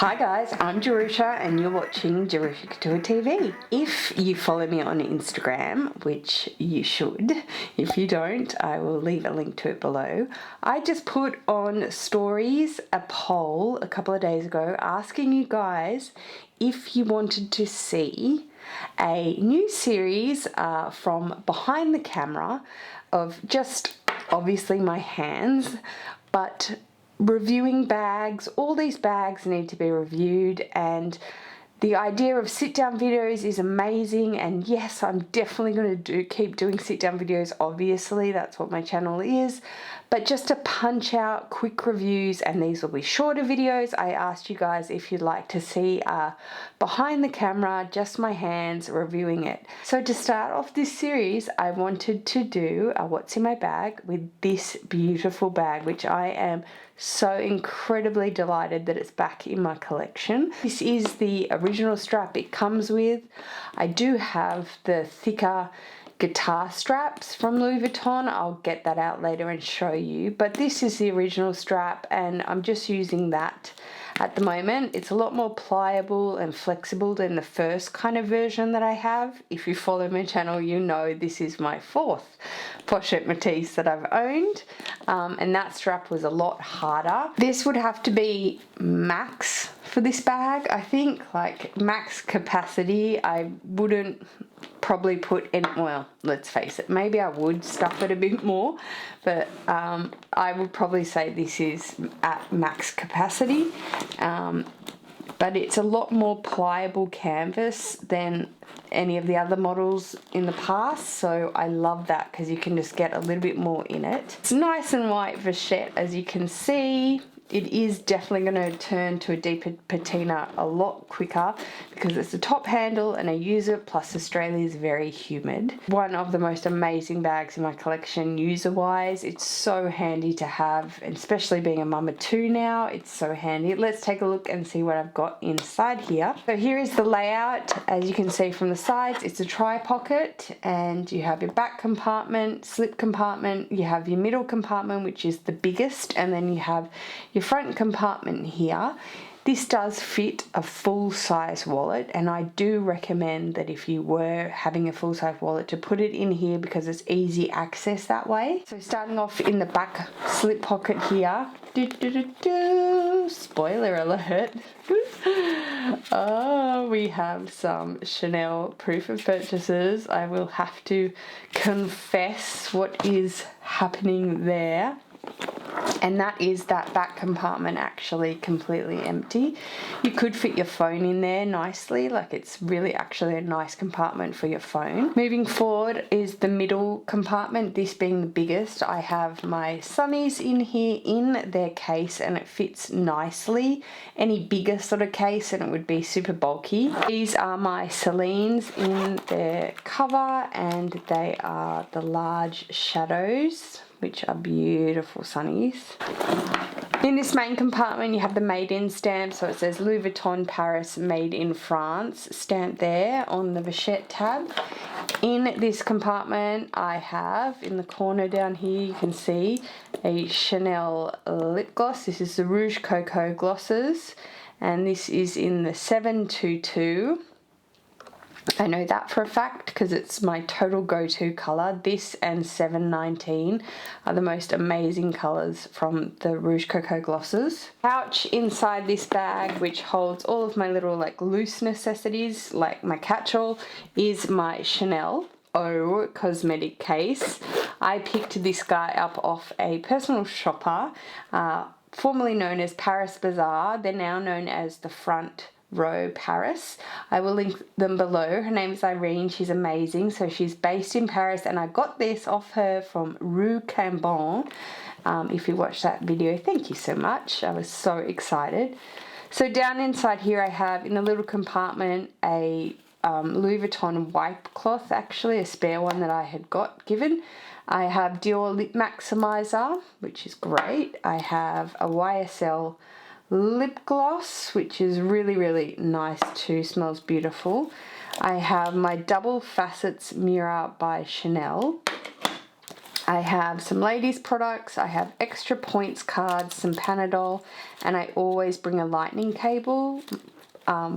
Hi guys, I'm Jerusha and you're watching Jerusha Couture TV. If you follow me on Instagram, which you should, if you don't, I will leave a link to it below. I just put on stories a poll a couple of days ago asking you guys if you wanted to see a new series from behind the camera of just obviously my hands, but reviewing bags. All these bags need to be reviewed, and the idea of sit-down videos is amazing, and yes, I'm definitely going to keep doing sit-down videos. Obviously, that's what my channel is, but just to punch out quick reviews, and these will be shorter videos. I asked you guys if you'd like to see behind the camera, just my hands reviewing it. So to start off this series, I wanted to do a what's in my bag with this beautiful bag, which I am so incredibly delighted that it's back in my collection. This is the original strap it comes with. I do have the thicker guitar straps from Louis Vuitton. I'll get that out later and show you, but this is the original strap and I'm just using that at the moment. It's a lot more pliable and flexible than the first kind of version that I have. If you follow my channel, you know this is my fourth pochette METIS that I've owned, and that strap was a lot harder. This would have to be max for this bag, I think, like max capacity. I wouldn't probably put in, well, let's face it, maybe I would stuff it a bit more, but I would probably say this is at max capacity. But it's a lot more pliable canvas than any of the other models in the past, so I love that because you can just get a little bit more in it. It's nice and white vachette, as you can see. It is definitely going to turn to a deeper patina a lot quicker because it's a top handle and I use it, plus Australia is very humid. One of the most amazing bags in my collection user wise. It's so handy to have, and especially being a mum of two now, it's so handy. Let's take a look and see what I've got inside here. So here is the layout. As you can see from the sides, it's a tri-pocket, and you have your back compartment, slip compartment, you have your middle compartment, which is the biggest, and then you have your front compartment here. This does fit a full-size wallet, and I do recommend that if you were having a full-size wallet to put it in here because it's easy access that way. So starting off in the back slip pocket here, spoiler alert, oh, we have some Chanel proof of purchases. I will have to confess what is happening there. And that is that back compartment actually completely empty. You could fit your phone in there nicely, like it's really actually a nice compartment for your phone. Moving forward is the middle compartment, this being the biggest. I have my sunnies in here in their case and it fits nicely. Any bigger sort of case and it would be super bulky. These are my Celines in their cover, and they are the large shadows, which are beautiful sunnies. In this main compartment, you have the made in stamp, so it says Louis Vuitton Paris made in France stamp there on the vachette tab. In this compartment, I have in the corner down here, you can see a Chanel lip gloss. This is the Rouge Cocoa glosses, and this is in the 722. I know that for a fact because it's my total go-to colour. This and 719 are the most amazing colours from the Rouge Cocoa glosses. Pouch inside this bag, which holds all of my little like loose necessities, like my catch-all, is my Chanel Eau cosmetic case. I picked this guy up off a personal shopper, formerly known as Paris Bazaar. They're now known as the Front Row Paris. I will link them below. Her name is Irene. She's amazing. So she's based in Paris, and I got this off her from Rue Cambon. If you watched that video, thank you so much. I was so excited. So down inside here I have in a little compartment a Louis Vuitton wipe cloth, actually a spare one that I had got given. I have Dior Lip Maximizer, which is great. I have a YSL lip gloss, which is really, really nice too, smells beautiful. I have my Double Facets mirror by Chanel. I have some ladies products, I have extra points cards, some Panadol, and I always bring a lightning cable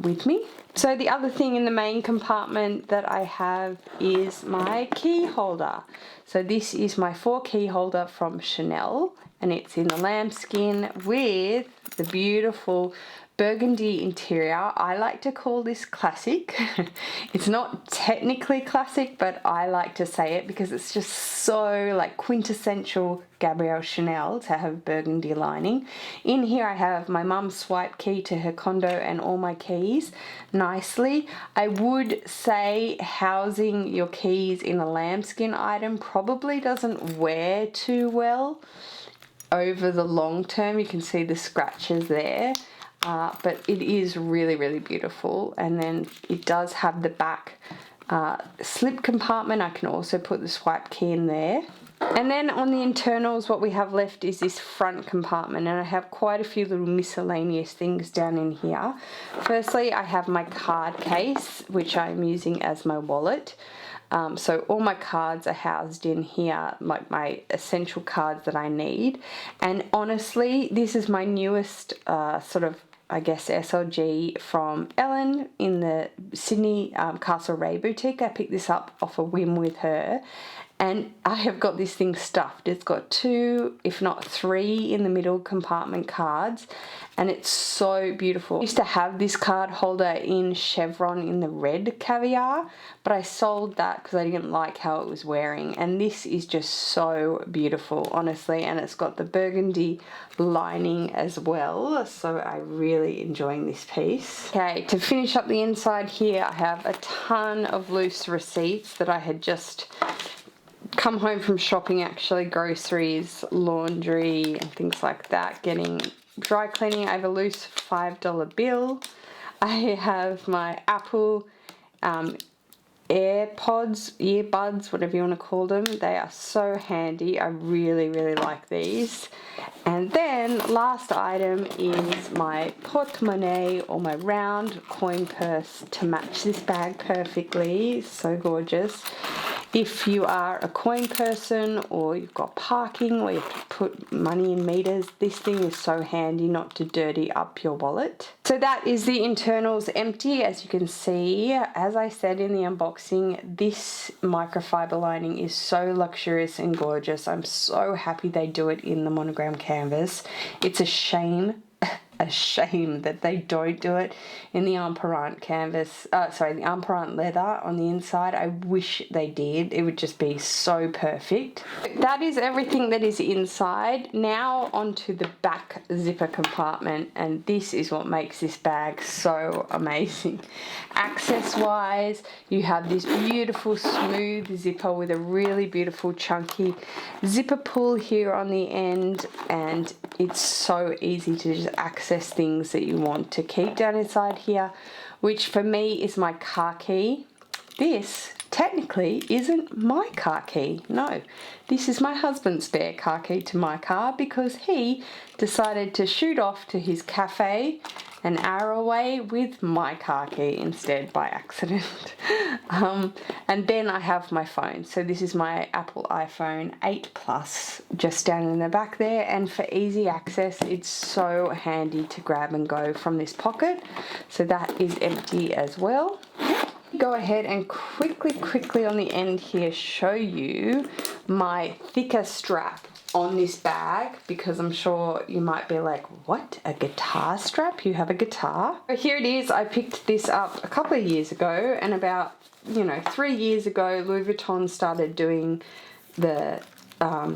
with me. So the other thing in the main compartment that I have is my key holder. So this is my 4 key holder from Chanel, and it's in the lambskin with the beautiful burgundy interior. I like to call this classic. It's not technically classic, but I like to say it because it's just so like quintessential Gabrielle Chanel to have burgundy lining. In here I have my mum's swipe key to her condo and all my keys nicely. I would say housing your keys in a lambskin item probably doesn't wear too well over the long term. You can see the scratches there. But it is really, really beautiful. And then it does have the back slip compartment. I can also put the swipe key in there. And then on the internals, what we have left is this front compartment, and I have quite a few little miscellaneous things down in here. Firstly, I have my card case, which I'm using as my wallet. So all my cards are housed in here, like my essential cards that I need. And honestly, this is my newest sort of, I guess, SLG from Ellen in the Sydney Castle Ray boutique. I picked this up off a whim with her. And I have got this thing stuffed. It's got 2, if not 3 in the middle compartment cards. And it's so beautiful. I used to have this card holder in chevron in the red caviar, but I sold that because I didn't like how it was wearing. And this is just so beautiful, honestly. And it's got the burgundy lining as well. So I'm really enjoying this piece. Okay, to finish up the inside here, I have a ton of loose receipts that I had just come home from shopping, actually, groceries, laundry and things like that, getting dry cleaning. I have a loose $5 bill. I have my Apple earbuds, whatever you want to call them. They are so handy. I really, really like these. And then last item is my porte-monnaie, or my round coin purse to match this bag perfectly. So gorgeous. If you are a coin person or you've got parking where you have to put money in meters, this thing is so handy not to dirty up your wallet. So that is the internals empty. As you can see, as I said in the unboxing, this microfiber lining is so luxurious and gorgeous. I'm so happy they do it in the monogram canvas. It's a shame that they don't do it in the Compartment canvas, the Compartment leather on the inside. I wish they did. It would just be so perfect. That is everything that is inside. Now onto the back zipper compartment, and this is what makes this bag so amazing. Access wise, you have this beautiful smooth zipper with a really beautiful chunky zipper pull here on the end, and it's so easy to just access things that you want to keep down inside here, which for me is my car key. This technically isn't my car key. No, this is my husband's spare car key to my car because he decided to shoot off to his cafe an hour away with my car key instead by accident. And then I have my phone. So this is my Apple iPhone 8 Plus just down in the back there, and for easy access it's so handy to grab and go from this pocket. So that is empty as well. Go ahead and quickly on the end here show you my thicker strap on this bag, because I'm sure you might be like, what, a guitar strap? You have a guitar? So here it is. I picked this up a couple of years ago, and about 3 years ago Louis Vuitton started doing the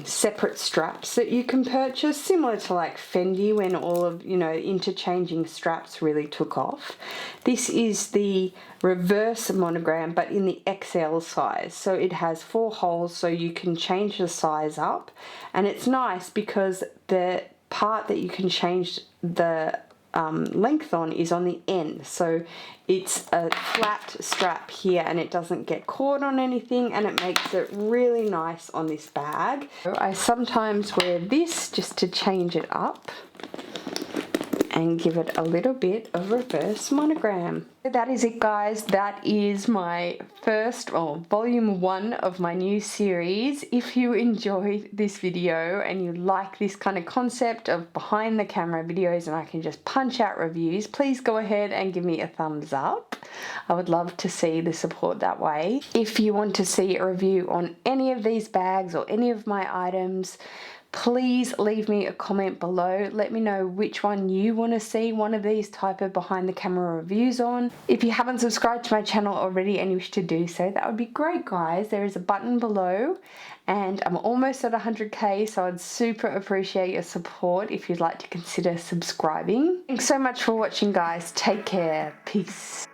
separate straps that you can purchase, similar to like Fendi when all of interchanging straps really took off. This is the reverse monogram, but in the XL size, so it has 4 holes so you can change the size up, and it's nice because the part that you can change the length on is on the end, so it's a flat strap here and it doesn't get caught on anything, and it makes it really nice on this bag. I sometimes wear this just to change it up and give it a little bit of reverse monogram. That is it, guys. That is my first, or volume 1 of my new series. If you enjoyed this video and you like this kind of concept of behind the camera videos and I can just punch out reviews, please go ahead and give me a thumbs up. I would love to see the support that way. If you want to see a review on any of these bags or any of my items, please leave me a comment below. Let me know which one you want to see one of these type of behind the camera reviews on. If you haven't subscribed to my channel already and you wish to do so, that would be great, guys. There is a button below and I'm almost at 100k, so I'd super appreciate your support if you'd like to consider subscribing. Thanks so much for watching, guys. Take care. Peace.